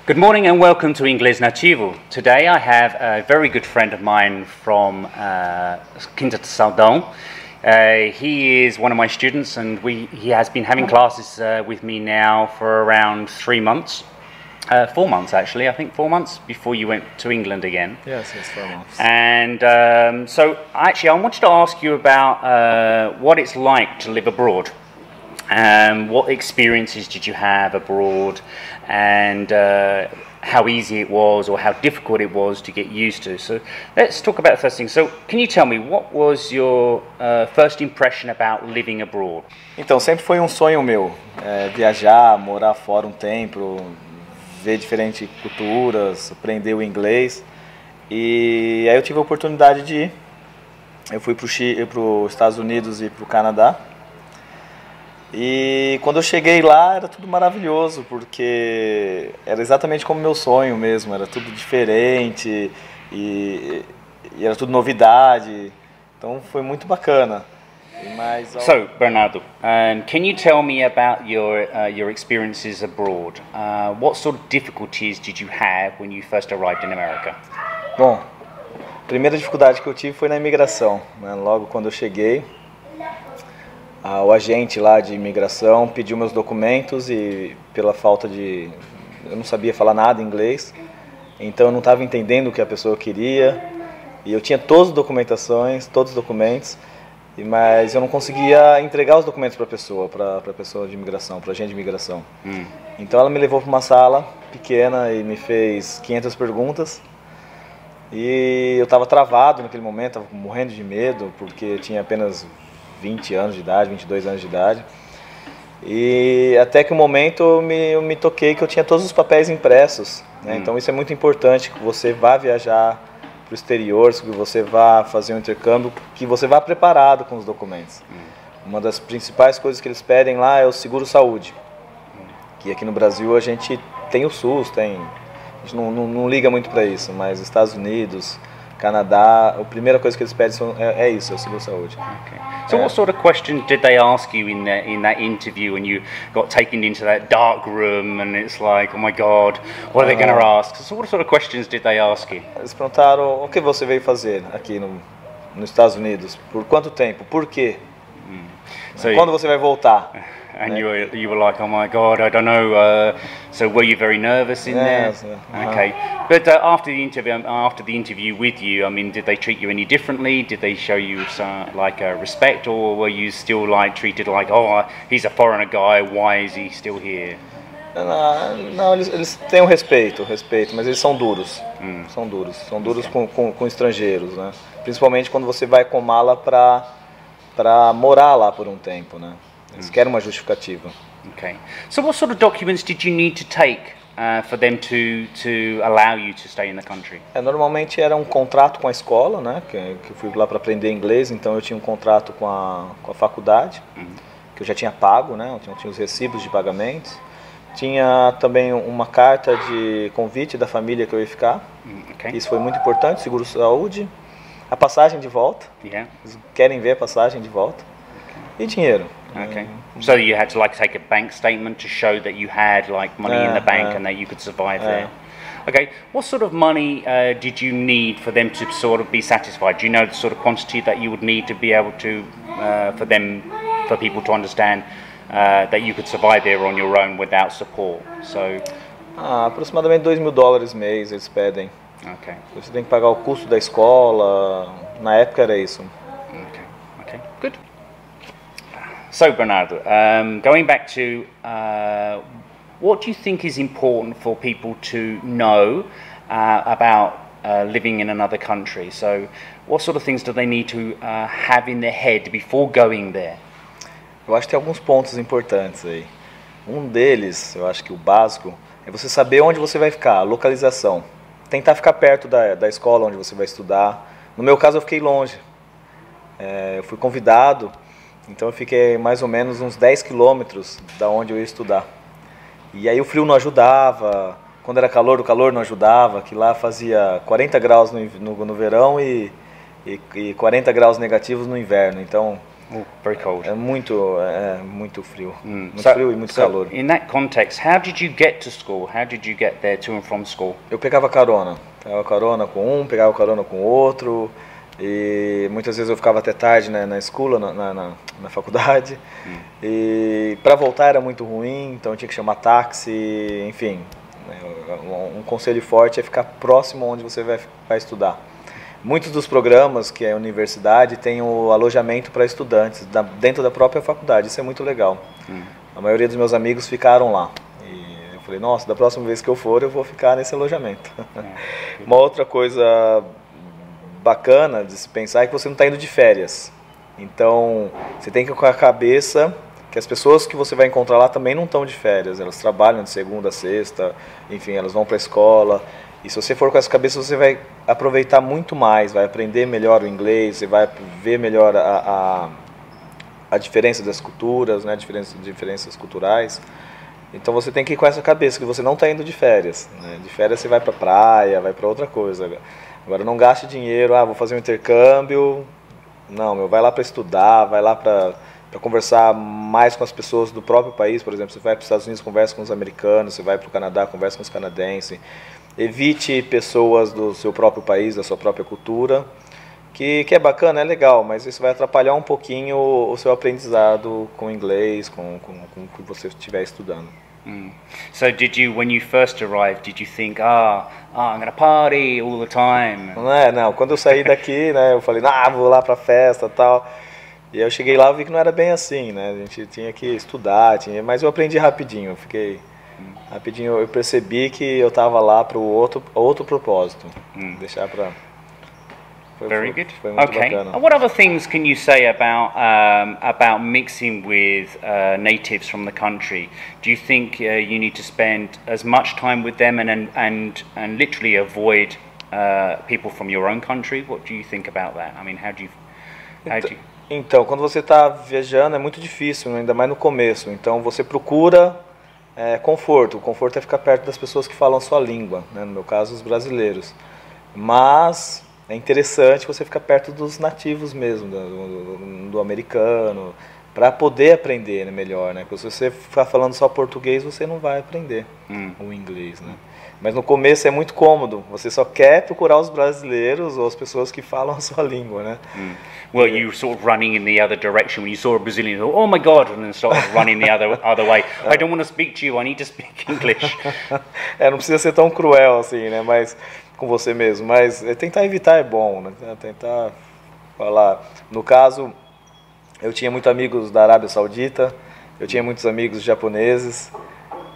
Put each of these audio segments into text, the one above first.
Good morning and welcome to Inglês Nativo. Today I have a very good friend of mine from Quinta de Saldão. He is one of my students and he has been having classes with me now for around 3 months. 4 months actually, I think 4 months before you went to England again. Yes, 4 months. And so actually I wanted to ask you about what it's like to live abroad. What experiences did you have abroad, and how easy it was or how difficult it was to get used to? So let's talk about the first thing. So can you tell me, what was your first impression about living abroad? Então, sempre foi um sonho meu, viajar, morar fora um tempo, ver diferentes culturas, aprender o inglês. E aí eu tive a oportunidade de ir. Eu fui para os Estados Unidos e para o Canadá. E quando eu cheguei lá era tudo maravilhoso, porque era exatamente como meu sonho mesmo, era tudo diferente e era tudo novidade, então foi muito bacana. So, Bernardo, can you tell me about your experiences abroad? What sort of difficulties did you have when you first arrived in America? Bom, a primeira dificuldade que eu tive foi na imigração, né? Logo quando eu cheguei, o agente lá de imigração pediu meus documentos e pela falta de... eu não sabia falar nada em inglês, então eu não estava entendendo o que a pessoa queria e eu tinha todas as documentações, todos os documentos, mas eu não conseguia entregar os documentos para a pessoa de imigração, para a agente de imigração. Então ela me levou para uma sala pequena e me fez 500 perguntas e eu estava travado naquele momento, estava morrendo de medo porque eu tinha apenas 20 anos de idade, 22 anos de idade. E até que um momento eu me toquei que eu tinha todos os papéis impressos, né? Então isso é muito importante, que você vá viajar para o exterior, que você vá fazer um intercâmbio, que você vá preparado com os documentos. Uma das principais coisas que eles pedem lá é o seguro-saúde, que aqui no Brasil a gente tem o SUS, a gente não liga muito para isso, mas Estados Unidos, Canadá, a primeira coisa que eles pedem é isso, é o seguro-saúde. Okay. So what sort of questions did they ask you in that interview when you got taken into that dark room and it's like, oh my God, what are they going to ask? So what sort of questions did they ask you? Eles perguntaram o que você veio fazer aqui nos Estados Unidos, por quanto tempo, por quê? Quando você vai voltar? And you were like, oh my God, I don't know. So were you very nervous in there? Okay. But after the interview with you, I mean, did they treat you any differently? Did they show you respect, or were you still treated like, oh, he's a foreigner guy, why is he still here? Não, eles têm um respeito, mas eles são duros. São duros com estrangeiros, né? Principalmente quando você vai com mala para morar lá por um tempo, né? Eles querem uma justificativa. Okay. So what sort of documents did you need to take for them to allow you to stay in the country? Normalmente era um contrato com a escola, né? Que eu fui lá para aprender inglês, então eu tinha um contrato com a faculdade, que eu já tinha pago, né? Eu tinha os recibos de pagamento. Tinha também uma carta de convite da família que eu ia ficar. Okay. Isso foi muito importante, seguro-saúde, a passagem de volta. Yeah. Eles querem ver a passagem de volta. E dinheiro. Okay. So you had to take a bank statement to show that you had money in the bank and that you could survive there. Okay. What sort of money did you need for them to sort of be satisfied? Do you know the sort of quantity that you would need to be able to for people to understand that you could survive there on your own without support? So aproximadamente $2.000 mês eles pedem. Okay. Você tem que pagar o custo da escola. Na época era isso. Okay. Good. So Bernardo, going back to what do you think is important for people to know about living in another country? So what sort of things do they need to have in their head before going there? Eu acho que tem alguns pontos importantes aí. Um deles, eu acho que o básico, é você saber onde você vai ficar, a localização. Tentar ficar perto da escola onde você vai estudar. No meu caso eu fiquei longe. Eu fui convidado, então eu fiquei mais ou menos uns 10 quilômetros da onde eu ia estudar. E aí o frio não ajudava, quando era calor, o calor não ajudava, que lá fazia 40 graus no verão e 40 graus negativos no inverno. Então Oh, very cold. É muito frio. Muito So- frio e muito so calor. in that context, how did you get to school? How did you get there to and from school? Eu pegava carona. Pegava carona com um, pegava carona com outro. E muitas vezes eu ficava até tarde, né, na escola, na faculdade. E para voltar era muito ruim, então eu tinha que chamar táxi, enfim. Um conselho forte é ficar próximo onde você vai estudar. Muitos dos programas que é a universidade tem o alojamento para estudantes dentro da própria faculdade, isso é muito legal. A maioria dos meus amigos ficaram lá. E eu falei, nossa, da próxima vez que eu for, eu vou ficar nesse alojamento. Uma outra coisa bacana de se pensar é que você não está indo de férias. Então, você tem que ir com a cabeça que as pessoas que você vai encontrar lá também não estão de férias. Elas trabalham de segunda a sexta, enfim, elas vão para a escola. E se você for com essa cabeça, você vai aproveitar muito mais, vai aprender melhor o inglês, você vai ver melhor a diferença das culturas, né, diferenças culturais. Então você tem que ir com essa cabeça, que você não está indo de férias. Né? De férias você vai para a praia, vai para outra coisa. Agora não gaste dinheiro, vou fazer um intercâmbio. Não, vai lá para estudar, vai lá para conversar mais com as pessoas do próprio país. Por exemplo, você vai para os Estados Unidos, conversa com os americanos, você vai para o Canadá, conversa com os canadenses. Evite pessoas do seu próprio país, da sua própria cultura, que é bacana, é legal, mas isso vai atrapalhar um pouquinho o seu aprendizado com inglês, com o que você estiver estudando. So when you first arrived, did you think, I'm going to party all the time? Não, quando eu saí daqui, né, eu falei, vou lá pra festa e tal. E eu cheguei lá e vi que não era bem assim, né, a gente tinha que estudar, mas eu aprendi rapidinho, rapidinho eu percebi que eu estava lá para outro propósito, deixar para... Very good. Foi muito Okay. bacana. And what other things can you say about mixing with natives from the country? Do you think you need to spend as much time with them and literally avoid people from your own country? What do you think about that? I mean, how do you? Então, quando você está viajando é muito difícil, ainda mais no começo. Então, você procura conforto. O conforto é ficar perto das pessoas que falam a sua língua, né? No meu caso, os brasileiros. Mas é interessante você ficar perto dos nativos mesmo, do americano, para poder aprender, né, melhor, né? Porque se você ficar falando só português, você não vai aprender o inglês, né? Mas no começo é muito cômodo, você só quer procurar os brasileiros ou as pessoas que falam a sua língua, né? Well, you were sort of running in the other direction when you saw a Brazilian, you thought, oh my God, and then started running the other way. I don't want to speak to you, I need to speak English. Não precisa ser tão cruel assim, né? Mas com você mesmo, mas tentar evitar é bom, né? Tentar falar. No caso, eu tinha muitos amigos da Arábia Saudita, eu tinha muitos amigos japoneses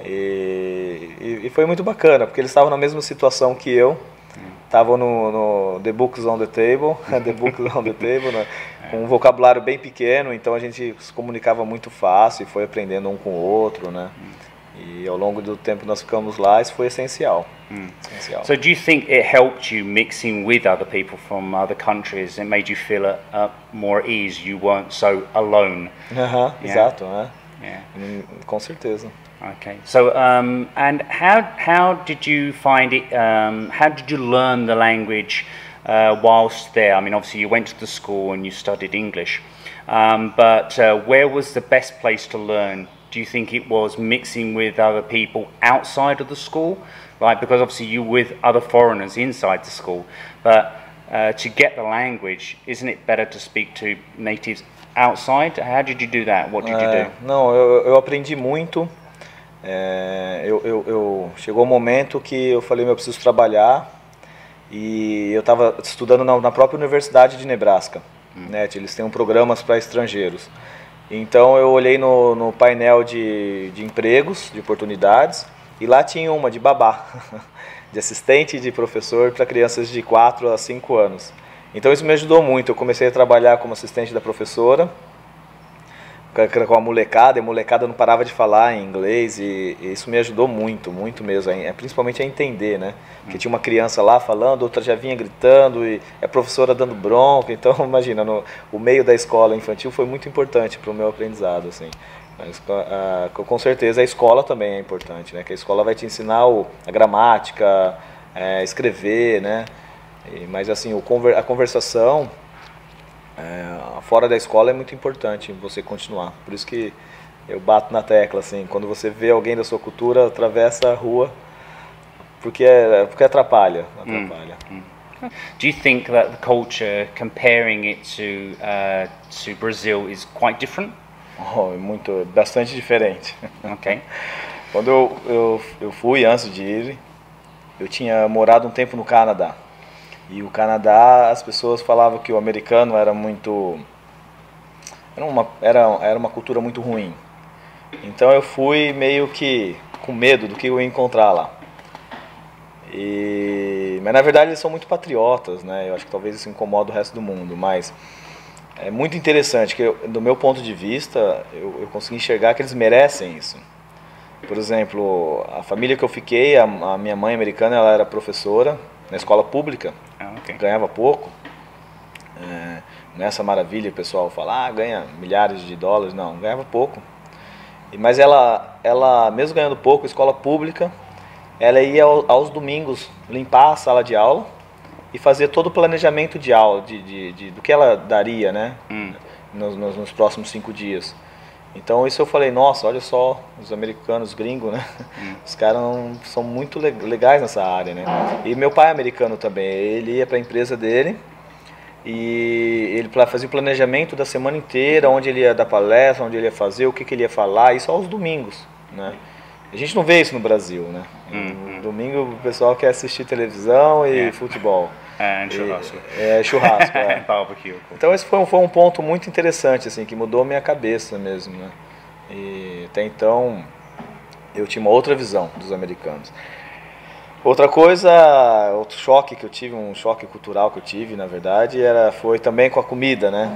e foi muito bacana, porque eles estavam na mesma situação que eu, estavam no The Books on the Table, The Books on the Table, né? Com um vocabulário bem pequeno, então a gente se comunicava muito fácil e foi aprendendo um com o outro, né? E ao longo do tempo que nós ficamos lá, isso foi essencial. So do you think it helped you mixing with other people from other countries? It made you feel more at ease, you weren't so alone? Exato, né? Yeah. Com certeza. Okay. So and how did you find it, how did you learn the language whilst there? I mean, obviously you went to the school and you studied English, but where was the best place to learn? Do you think it was mixing with other people outside of the school, right? Because obviously you were with other foreigners inside the school, but to get the language, isn't it better to speak to natives outside? How did you do that? What did you do? Não, eu aprendi muito. Chegou um momento que eu falei, eu preciso trabalhar, e eu estava estudando na própria Universidade de Nebraska, né? Eles têm programas para estrangeiros. Então eu olhei no painel de empregos, de oportunidades, e lá tinha uma de babá, de assistente de professor para crianças de 4 a 5 anos. Então isso me ajudou muito, eu comecei a trabalhar como assistente da professora, com a molecada, e a molecada não parava de falar em inglês, e isso me ajudou muito, muito mesmo, principalmente a entender, né? Porque tinha uma criança lá falando, outra já vinha gritando, e a professora dando bronca, então imagina, o meio da escola infantil foi muito importante para o meu aprendizado, assim. Mas, com certeza a escola também é importante, né? Que a escola vai te ensinar a gramática, escrever, né? Mas assim, a conversação Fora da escola é muito importante você continuar. Por isso que eu bato na tecla, assim, quando você vê alguém da sua cultura, atravessa a rua, porque atrapalha. Do you think that the culture, comparing it to Brazil, is quite different? Bastante diferente. Okay. Quando eu fui, antes de ir, eu tinha morado um tempo no Canadá. E o Canadá, as pessoas falavam que o americano era muito... Era uma cultura muito ruim. Então eu fui meio que com medo do que eu ia encontrar lá. Mas na verdade eles são muito patriotas, né? Eu acho que talvez isso incomoda o resto do mundo, mas é muito interessante que do meu ponto de vista eu consegui enxergar que eles merecem isso. Por exemplo, a família que eu fiquei, a minha mãe americana, ela era professora na escola pública, ganhava pouco. Nessa maravilha o pessoal fala, ganha milhares de dólares, não, ganhava pouco. Mas ela mesmo ganhando pouco, escola pública, ela ia aos domingos limpar a sala de aula e fazer todo o planejamento de aula, do que ela daria, né, nos próximos 5 dias. Então isso eu falei, nossa, olha só, os americanos, gringos, né, os caras são muito legais nessa área, né. E meu pai é americano também, ele ia para a empresa dele e ele fazia o planejamento da semana inteira, onde ele ia dar palestra, onde ele ia fazer, o que ele ia falar, isso aos domingos, né. A gente não vê isso no Brasil, né? No domingo o pessoal quer assistir televisão e futebol. Churrasco. Churrasco, Barbecue. Então esse foi um ponto muito interessante, assim, que mudou a minha cabeça mesmo, né? E até então eu tinha uma outra visão dos americanos. Outra coisa, outro choque que eu tive, um choque cultural que eu tive, na verdade, foi também com a comida, né?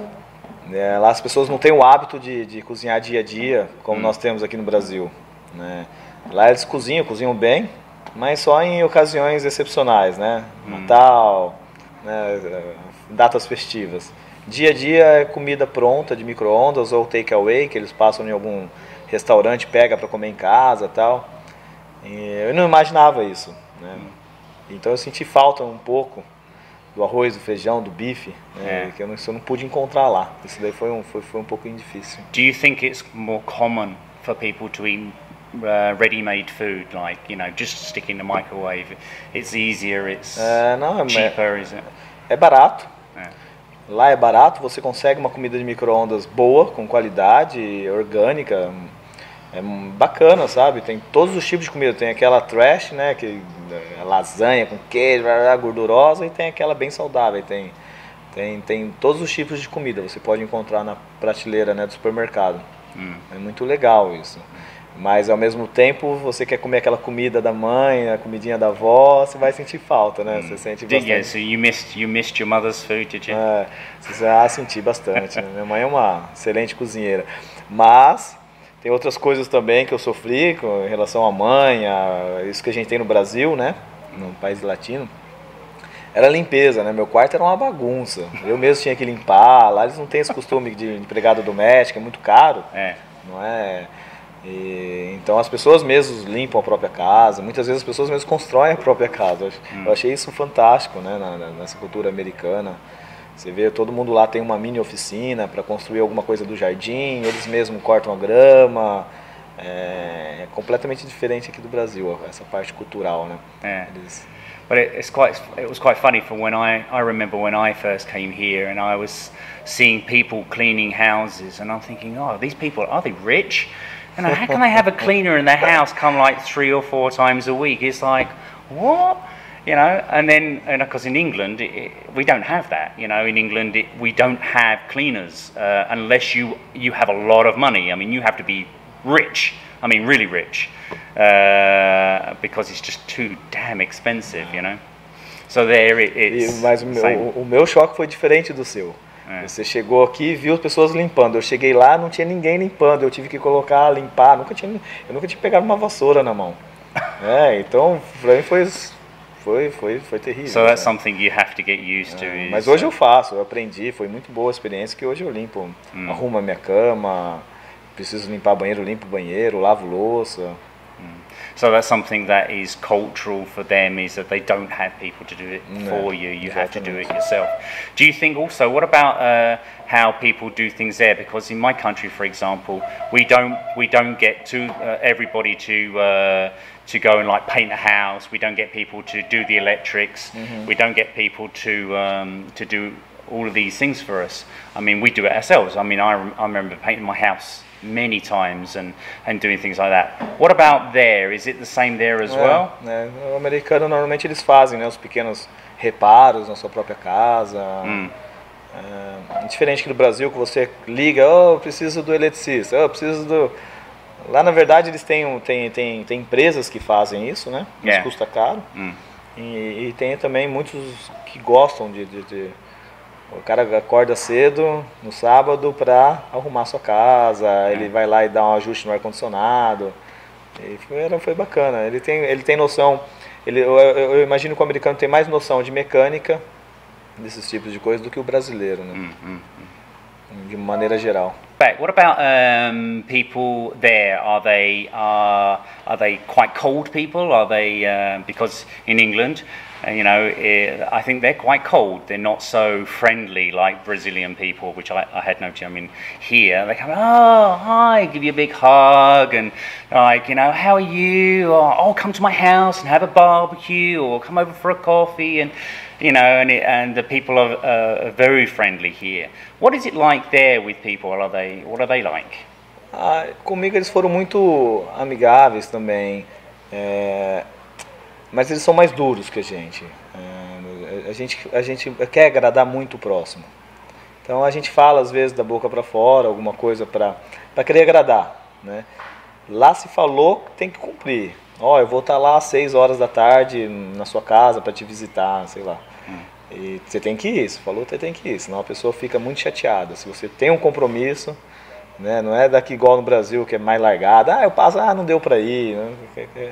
Lá as pessoas não têm o hábito de cozinhar dia a dia, como nós temos aqui no Brasil, né? Lá eles cozinham bem, mas só em ocasiões excepcionais, né? Natal, né? Datas festivas. Dia a dia é comida pronta de micro-ondas ou take away, que eles passam em algum restaurante, pega para comer em casa, tal. E eu não imaginava isso, né? Então eu senti falta um pouco do arroz, do feijão, do bife, né? Que eu não pude encontrar lá. Isso daí foi um pouquinho difícil. Do you think it's more common for people to eat ready-made food, like, just stick in the microwave? It's easier, it's cheaper, is it? É barato. Lá é barato, você consegue uma comida de micro-ondas boa, com qualidade, orgânica, é bacana, sabe? Tem todos os tipos de comida, tem aquela trash, né, que lasanha com queijo, gordurosa, e tem aquela bem saudável, tem todos os tipos de comida, você pode encontrar na prateleira, né, do supermercado. É muito legal isso. Mas ao mesmo tempo, você quer comer aquela comida da mãe, a comidinha da avó, você vai sentir falta, né? Você sente bastante. Yeah, so you missed your mother's food, did you? Você senti bastante. Minha mãe é uma excelente cozinheira. Mas tem outras coisas também que eu sofri em relação à mãe, isso que a gente tem no Brasil, né? No país latino. Era limpeza, né? Meu quarto era uma bagunça. Eu mesmo tinha que limpar. Lá eles não têm esse costume de empregada doméstica, é muito caro. Não é? Então as pessoas mesmo limpam a própria casa, muitas vezes as pessoas mesmo constroem a própria casa. Eu achei isso fantástico, né, nessa cultura americana. Você vê, todo mundo lá tem uma mini oficina para construir alguma coisa do jardim, eles mesmos cortam a grama. É completamente diferente aqui do Brasil, essa parte cultural, né? But it was quite funny for when I remember when I first came here and I was seeing people cleaning houses and I'm thinking, oh, these people, are they rich? And how can they have a cleaner in their house come like 3 or 4 times a week? It's like, what? And then, because in England, we don't have that. In England, we don't have cleaners unless you have a lot of money. I mean, you have to be rich. I mean, really rich. Because it's just too damn expensive, So there it's... Mas o meu choque foi diferente do seu. Você chegou aqui e viu as pessoas limpando. Eu cheguei lá, não tinha ninguém limpando. Eu tive que limpar. Eu nunca tinha pegado uma vassoura na mão. Então, pra mim foi terrível. So that's something you have to get used to. Mas hoje eu faço, eu aprendi. Foi muito boa a experiência que hoje eu limpo. Arrumo a minha cama, preciso limpar banheiro, limpo o banheiro, lavo louça. So that's something that is cultural for them, is that they don't have people to do it for you. You have to do it yourself. Do you think also, what about how people do things there? Because in my country, for example, we don't get to everybody to go and like paint a house. We don't get people to do the electrics. We don't get people to do all of these things for us. I mean, we do it ourselves. I mean, I remember painting my house many times and doing things like that. What about there? Is it the same there as well? O americano normalmente eles fazem, né, os pequenos reparos na sua própria casa. Diferente que do Brasil, que você liga, eu preciso do eletricista, eu preciso do... Lá na verdade eles têm empresas que fazem isso, né? Isso custa caro. E tem também muitos que gostam de o cara acorda cedo no sábado para arrumar sua casa, ele vai lá e dá um ajuste no ar-condicionado. Foi bacana. Ele tem noção, eu imagino que o americano tem mais noção de mecânica, desses tipos de coisas, do que o brasileiro, né? De maneira geral. But what about people there? Are they quite cold people? Are they because in England, you know, I think they're quite cold. They're not so friendly like Brazilian people, which I had noticed. I mean, here they come, oh hi, give you a big hug, and like, you know, how are you? Or, oh, come to my house and have a barbecue, or come over for a coffee, and you know, and the people are very friendly here. What is it like there with people? What are they like? Comigo eles foram muito amigáveis também, mas eles são mais duros que a gente. A gente quer agradar muito o próximo. Então a gente fala às vezes da boca para fora alguma coisa para querer agradar, né? Lá se falou, tem que cumprir. Eu vou estar lá às 6 horas da tarde na sua casa para te visitar, sei lá. E você tem que ir, você falou, você tem que ir, senão a pessoa fica muito chateada. Se você tem um compromisso, né, não é daqui igual no Brasil, que é mais largado, eu passo, não deu para ir, né?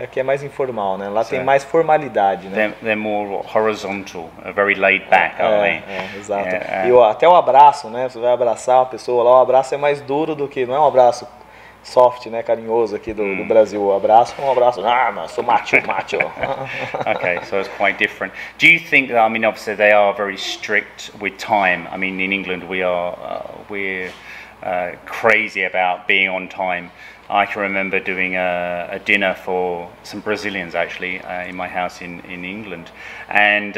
Aqui é mais informal, né? Lá tem mais formalidade, né? They're more horizontal, very laid back, aren't they? Exato. E até o abraço, né? Você vai abraçar uma pessoa lá, o abraço é mais duro do que, não é um abraço soft, né, carinhoso aqui do Brasil. O abraço é um abraço, mas sou macho. Okay, so it's quite different. Do you think that, I mean, obviously they are very strict with time. I mean, in England we're crazy about being on time. I can remember doing a dinner for some Brazilians actually in my house in England, and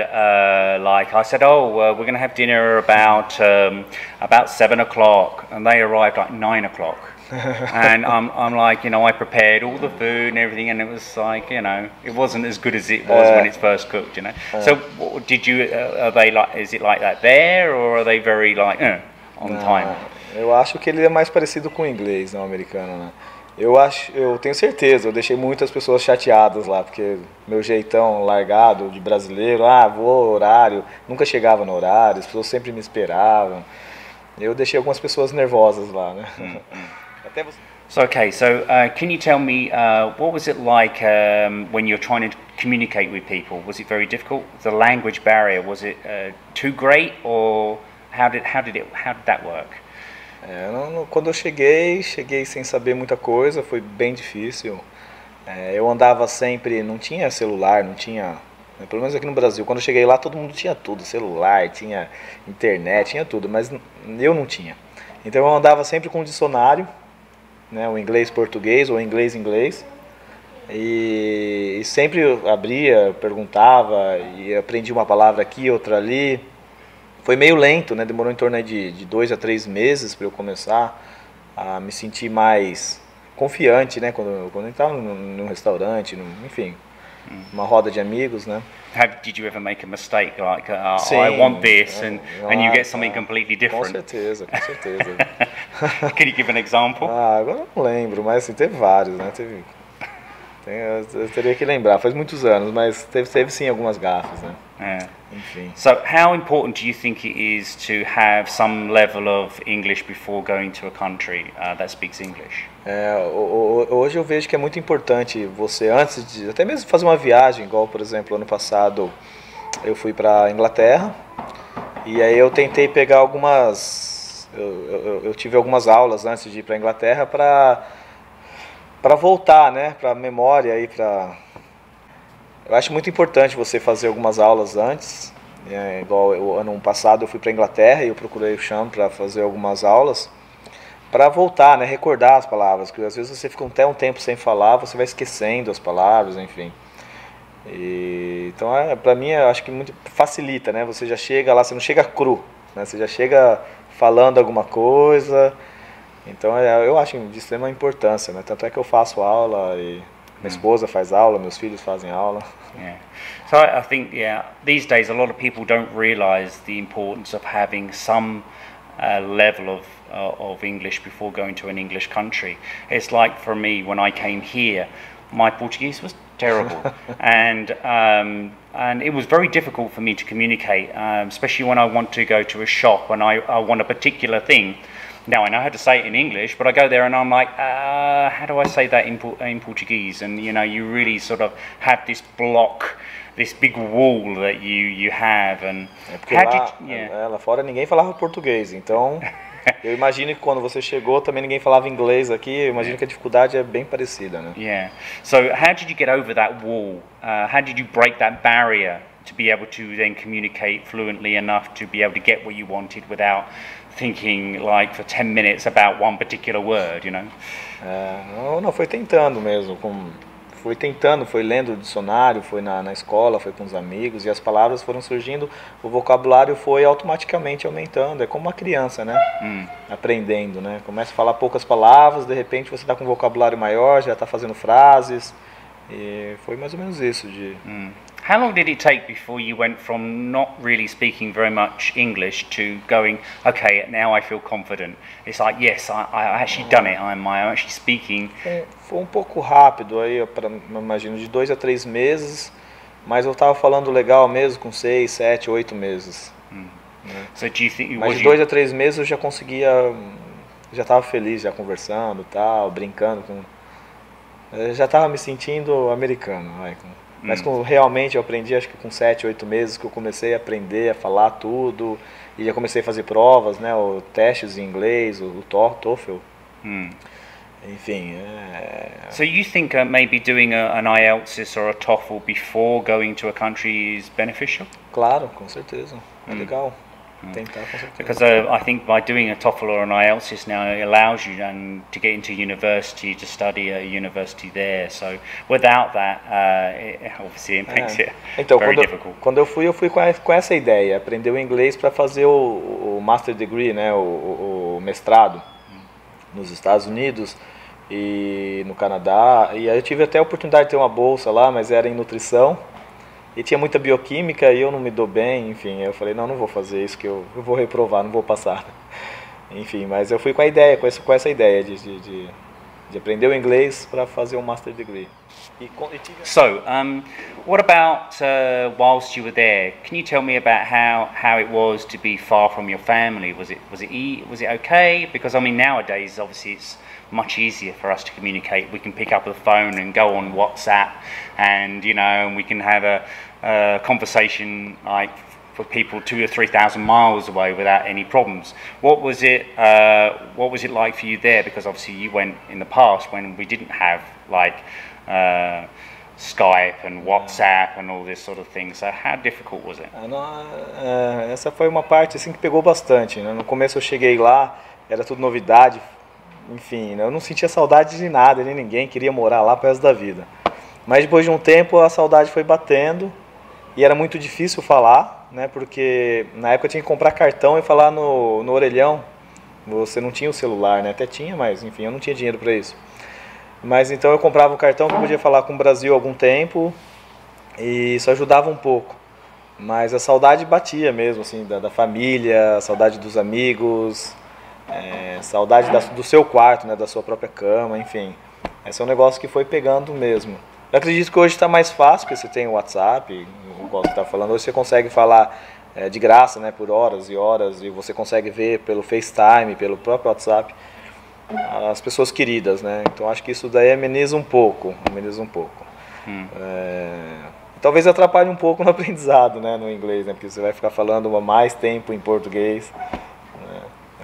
like I said, we're going to have dinner about 7 o'clock, and they arrived like 9 o'clock. And I'm like, you know, I prepared all the food and everything, and it was like, you know, it wasn't as good as it was when it's first cooked, you know. So did you, are they like, is it like that there, or are they very like, on time? Eu acho que ele é mais parecido com o inglês, não o americano, né? Eu tenho certeza, eu deixei muitas pessoas chateadas lá, porque meu jeitão largado de brasileiro, vou horário, nunca chegava no horário, as pessoas sempre me esperavam. Eu deixei algumas pessoas nervosas lá, né? Até você. So can you tell me what was it like when you're trying to communicate with people? Was it very difficult? The language barrier, was it too great, or how did that work? Quando eu cheguei sem saber muita coisa, foi bem difícil. Eu andava sempre, não tinha celular, não tinha, pelo menos aqui no Brasil, quando eu cheguei lá todo mundo tinha tudo, celular, tinha internet, tinha tudo, mas eu não tinha. Então eu andava sempre com um dicionário, né, o inglês-português ou inglês-inglês, e sempre abria, perguntava e aprendi uma palavra aqui, outra ali. Foi meio lento, né? Demorou em torno de 2 a 3 meses para eu começar a me sentir mais confiante, né? Quando eu estava num restaurante, enfim, uma roda de amigos, né? Did you ever make a mistake, like I want this, and you get something completely different? Com certeza. Can you give an example? Agora eu não lembro, mas assim, teve vários, né? Eu teria que lembrar, faz muitos anos, mas teve sim algumas gafes, né? Enfim. So how important do you think it is to have some level of English before going to a country that speaks English? Hoje eu vejo que é muito importante você, antes de até mesmo fazer uma viagem, igual por exemplo ano passado eu fui para a Inglaterra e aí eu tentei pegar eu tive algumas aulas antes de ir para a Inglaterra para para voltar, né, para a memória aí, eu acho muito importante você fazer algumas aulas antes. Igual o ano passado eu fui para a Inglaterra e eu procurei o Sean para fazer algumas aulas para voltar, né, recordar as palavras, porque às vezes você fica até um tempo sem falar, você vai esquecendo as palavras, enfim. Então, para mim, eu acho que muito facilita, né? Você já chega lá, você não chega cru, né? Você já chega falando alguma coisa. Então, eu acho de extrema importância, né? Tanto é que eu faço aula e minha esposa faz aula, meus filhos fazem aula. Yeah. So I think, these days a lot of people don't realize the importance of having some level of English before going to an English country. It's like for me when I came here, my Portuguese was terrible, and it was very difficult for me to communicate, especially when I want to go to a shop and I want a particular thing. Now I know how to say it in English, but I go there and I'm like, how do I say that in Portuguese? And you really sort of have this block, this big wall that you have. And porque lá fora ninguém falava português, então eu imagino que quando você chegou também ninguém falava inglês aqui. Eu imagino que a dificuldade é bem parecida, né? Yeah. So how did you get over that wall? How did you break that barrier to be able to then communicate fluently enough to be able to get what you wanted without thinking like for 10 minutes about one particular word, Não, foi tentando mesmo, foi lendo o dicionário, foi na escola, foi com os amigos, e as palavras foram surgindo, o vocabulário foi automaticamente aumentando. É como uma criança, né? Aprendendo, né? Começa a falar poucas palavras, de repente você está com um vocabulário maior, já está fazendo frases, e foi mais ou menos isso. How long did it take before you went from not really speaking very much English to going, okay, now I feel confident? It's like, yes, I actually done it. I'm actually speaking. Foi um pouco rápido aí, imagino, de 2 a 3 meses, mas eu estava falando legal mesmo com 6, 7, 8 meses. Né? So do you think mas de 2 a 3 meses eu já conseguia, já estava feliz, já conversando, tal, brincando com, eu já estava me sentindo americano, mas realmente eu aprendi, acho que com 7, 8 meses que eu comecei a aprender a falar tudo, e já comecei a fazer provas, né, testes em inglês, o TOEFL. Enfim. So you think maybe doing an IELTS or a TOEFL before going to a country is beneficial? Claro, com certeza. É legal. Tentar, com certeza. Because I think by doing a TOEFL or an IELTS now, it allows you to get into university, to study at a university there. So without that, obviously it makes it very difficult. Quando eu fui com essa ideia, aprender o inglês para fazer o Master Degree, né, o mestrado nos Estados Unidos e no Canadá. E aí eu tive até a oportunidade de ter uma bolsa lá, mas era em nutrição. E tinha muita bioquímica e eu não me dou bem, enfim, eu falei, não vou fazer isso, que eu vou reprovar, não vou passar. Enfim, mas eu fui com a ideia, com essa ideia de aprender o inglês para fazer um Master Degree. So, what about whilst you were there? Can you tell me about how it was to be far from your family? Was it okay? Because I mean, nowadays, obviously, it's much easier for us to communicate. We can pick up the phone and go on WhatsApp, and and we can have a conversation like for people 2,000 or 3,000 miles away without any problems. What was it like for you there? Because obviously you went in the past when we didn't have like Skype and WhatsApp and all this sort of thing. So how difficult was it? Essa foi uma parte assim que pegou bastante, né? No começo eu cheguei lá, era tudo novidade. Enfim, eu não sentia saudade de nada, nem ninguém, queria morar lá pro resto da vida. Mas depois de um tempo a saudade foi batendo e era muito difícil falar, né? Porque na época eu tinha que comprar cartão e falar no orelhão. Você não tinha o celular, né? Até tinha, mas enfim, eu não tinha dinheiro para isso. Mas então eu comprava um cartão que podia falar com o Brasil há algum tempo e isso ajudava um pouco. Mas a saudade batia mesmo, assim, da família, a saudade dos amigos, saudade do seu quarto, né, da sua própria cama, enfim. Esse é um negócio que foi pegando mesmo. Eu acredito que hoje está mais fácil, porque você tem o WhatsApp, igual você está falando, hoje você consegue falar de graça, né, por horas e horas, e você consegue ver pelo FaceTime, pelo próprio WhatsApp, as pessoas queridas, né? Então acho que isso daí ameniza um pouco. Talvez atrapalhe um pouco no aprendizado, né, no inglês, né, porque você vai ficar falando mais tempo em português.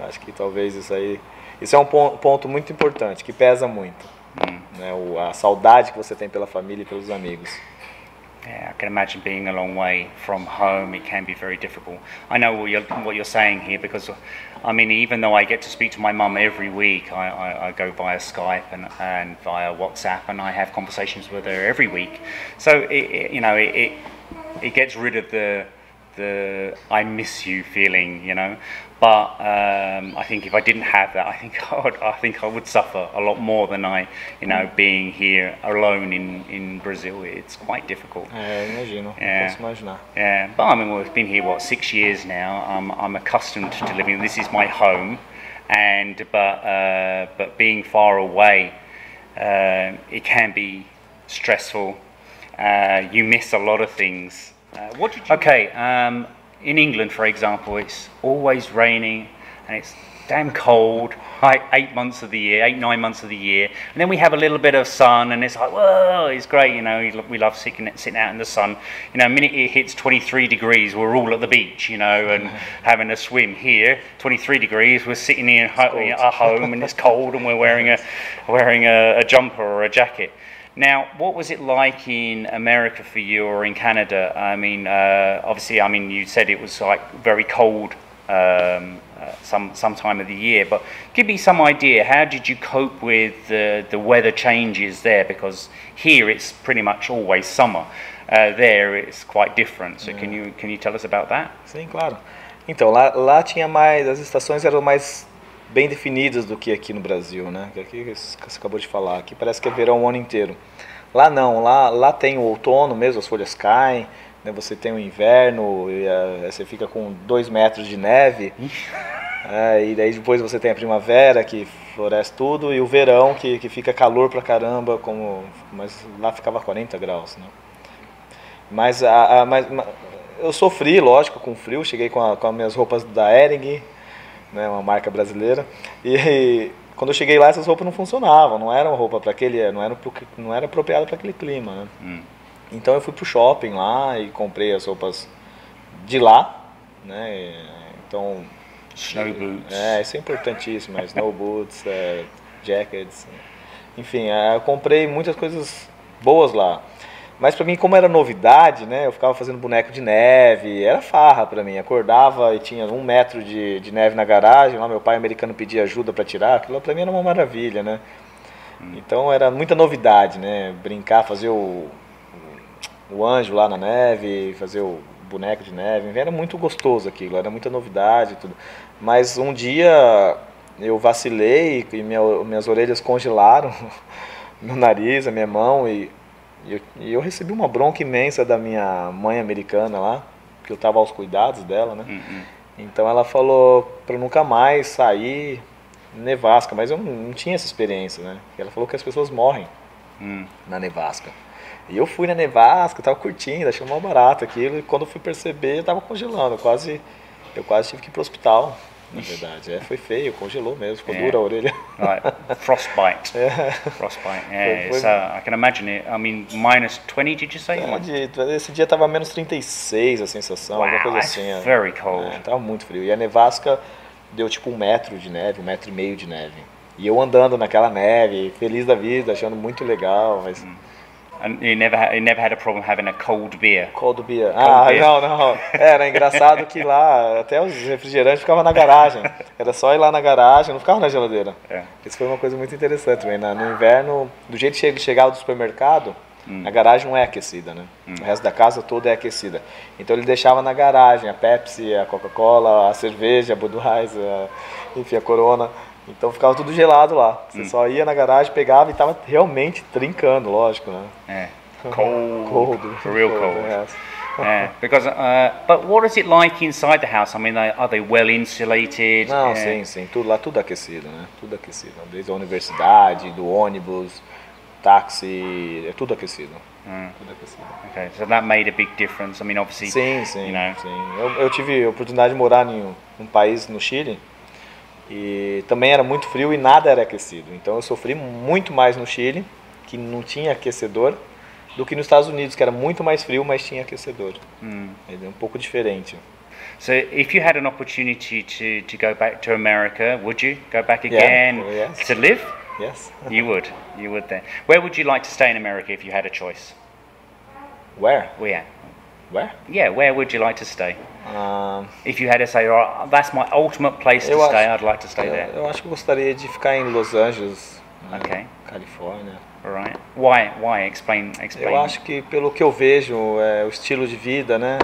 Acho que talvez isso é um ponto muito importante, que pesa muito. né? A saudade que você tem pela família e pelos amigos. Yeah, I can imagine being a long way from home. It can be very difficult. I know what you're saying here because, I mean, even though I get to speak to my mum every week, I go via Skype and via WhatsApp, and I have conversations with her every week. So it gets rid of the I miss you feeling, you know. But I think if I didn't have that, I think I would suffer a lot more than being here alone in Brazil. It's quite difficult. Imagino, posso imaginar. Yeah, but I mean, we've been here 6 years now. I'm accustomed to living. This is my home, but being far away, it can be stressful. You miss a lot of things. What did you? Okay. In England, for example, it's always raining and it's damn cold, like 8 months of the year, 8-9 months of the year, and then we have a little bit of sun, and it's like, whoa, it's great, you know. We love sitting out in the sun. You know, the minute it hits 23 degrees, we're all at the beach, you know, and having a swim. Here, 23 degrees, we're sitting in our home, and it's cold, and we're wearing a jumper or a jacket. Now, what was it like in America for you, or in Canada? I mean, obviously, I mean, you said it was like very cold some time of the year, but give me some idea. How did you cope with the weather changes there? Because here it's pretty much always summer. There it's quite different. So can you tell us about that? Sim, claro. Então, lá tinha mais, as estações eram mais bem definidas do que aqui no Brasil, né? Que aqui você acabou de falar, aqui parece que é verão o ano inteiro. Lá não, lá tem o outono mesmo, as folhas caem, né? Você tem o inverno, e você fica com 2 metros de neve, e daí depois você tem a primavera que floresce tudo, e o verão que fica calor pra caramba, mas lá ficava 40 graus, né? Mas eu sofri, lógico, com frio, cheguei com as minhas roupas da Hering, né, uma marca brasileira, e quando eu cheguei lá essas roupas não funcionavam, não eram roupa para não era apropriada para aquele clima, né? Então eu fui pro shopping lá e comprei as roupas de lá, né? Então snow boots. Isso é importantíssimo, snow boots, jackets, enfim, eu comprei muitas coisas boas lá. Mas pra mim, como era novidade, né, eu ficava fazendo boneco de neve, era farra pra mim. Acordava e tinha 1 metro de neve na garagem, lá meu pai americano pedia ajuda pra tirar, aquilo pra mim era uma maravilha, né. Então era muita novidade, né, brincar, fazer o anjo lá na neve, fazer o boneco de neve, era muito gostoso aquilo, era muita novidade e tudo. Mas um dia eu vacilei e minhas orelhas congelaram, meu nariz, a minha mão, e eu recebi uma bronca imensa da minha mãe americana lá, que eu estava aos cuidados dela, né? Então ela falou para nunca mais sair nevasca, mas eu não tinha essa experiência, né? Ela falou que as pessoas morrem na nevasca. E eu fui na nevasca, estava curtindo, achei mal barato aquilo, e quando eu fui perceber, eu estava congelando, eu quase tive que ir pro hospital. Na verdade, foi feio, congelou mesmo, ficou dura a orelha. Right. Frostbite. Frostbite. I can imagine it. I mean, minus 20, did you say? Esse dia tava menos 36 a sensação, alguma coisa assim. Very cold. Tava muito frio. E a nevasca deu tipo 1 metro de neve, 1,5 metros de neve. E eu andando naquela neve, feliz da vida, achando muito legal, mas... And you never had a problem having a cold beer? Cold beer. Não. Era engraçado que lá até os refrigerantes ficavam na garagem. Era só ir lá na garagem, não ficava na geladeira. Isso foi uma coisa muito interessante também. No inverno, do jeito que chegava do supermercado, a garagem não é aquecida, né? O resto da casa toda é aquecida. Então ele deixava na garagem a Pepsi, a Coca-Cola, a cerveja, a Budweiser, enfim, a Corona. Então ficava tudo gelado lá. Você só ia na garagem, pegava e estava realmente trincando, lógico, né? Cold. Real cold. Yes. Because, but what is it like inside the house? I mean, are they well insulated? Não, sim. Tudo aquecido, né? Tudo aquecido. Desde a universidade, do ônibus, táxi, é tudo aquecido. Tudo aquecido. Okay, so that made a big difference. I mean, obviously. Sim. Eu tive a oportunidade de morar em um país no Chile. E também era muito frio e nada era aquecido. Então eu sofri muito mais no Chile, que não tinha aquecedor, do que nos Estados Unidos, que era muito mais frio, mas tinha aquecedor. É um pouco diferente. So if you had an opportunity to go back to America, would you go back again yes. to live? Yes. You would then. Where would you like to stay in America if you had a choice? Where? Where? Where? Yeah, where would you like to stay? Ah, If you had to say, oh, that's my ultimate place to Eu stay, acho- I'd like to stay there. eu acho que eu gostaria de ficar em Los Angeles, né, Ok. Califórnia. All right. Why? Explain. Eu acho que pelo que eu vejo, o estilo de vida, né,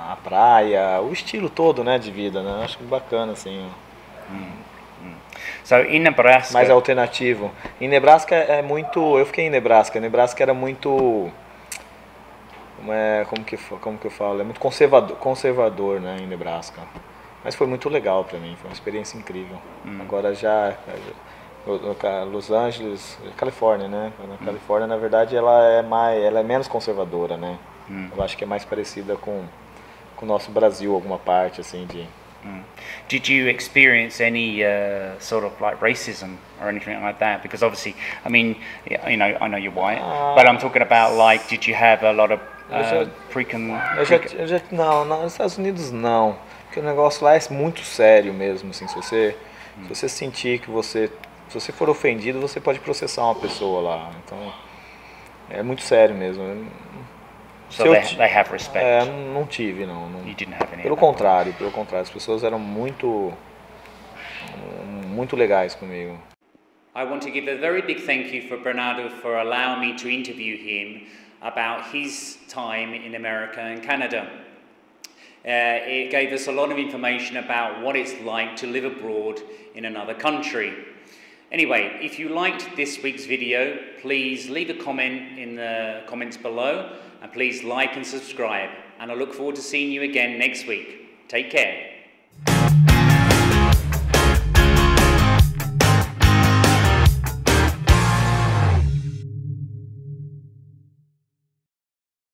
a praia, o estilo todo, né, de vida, né, eu acho bacana assim, So in Nebraska, mais alternativo. Em Nebraska é muito, eu fiquei em Nebraska era muito, como que eu falo, é muito conservador, né, em Nebraska. Mas foi muito legal para mim, foi uma experiência incrível. Agora Los Angeles, Califórnia, né? Na Califórnia, na verdade, ela é menos conservadora, né? Eu acho que é mais parecida com o nosso Brasil, alguma parte assim de. did you experience any sort of like racism or anything like that? Because obviously, I mean, I know you're white, but I'm talking about like, did you have a lot of Não, nos Estados Unidos não, porque o negócio lá é muito sério mesmo, assim, se você sentir que se você for ofendido, você pode processar uma pessoa lá, então é muito sério mesmo. So they have respect. Não tive, não. You didn't have any. Pelo contrário, as pessoas eram muito legais comigo. I want to give a very big thank you for Bernardo for allowing me to interview him about his time in America and Canada. It gave us a lot of information about what it's like to live abroad in another country. Anyway, if you liked this week's video, please leave a comment in the comments below, and please like and subscribe. And I look forward to seeing you again next week. Take care.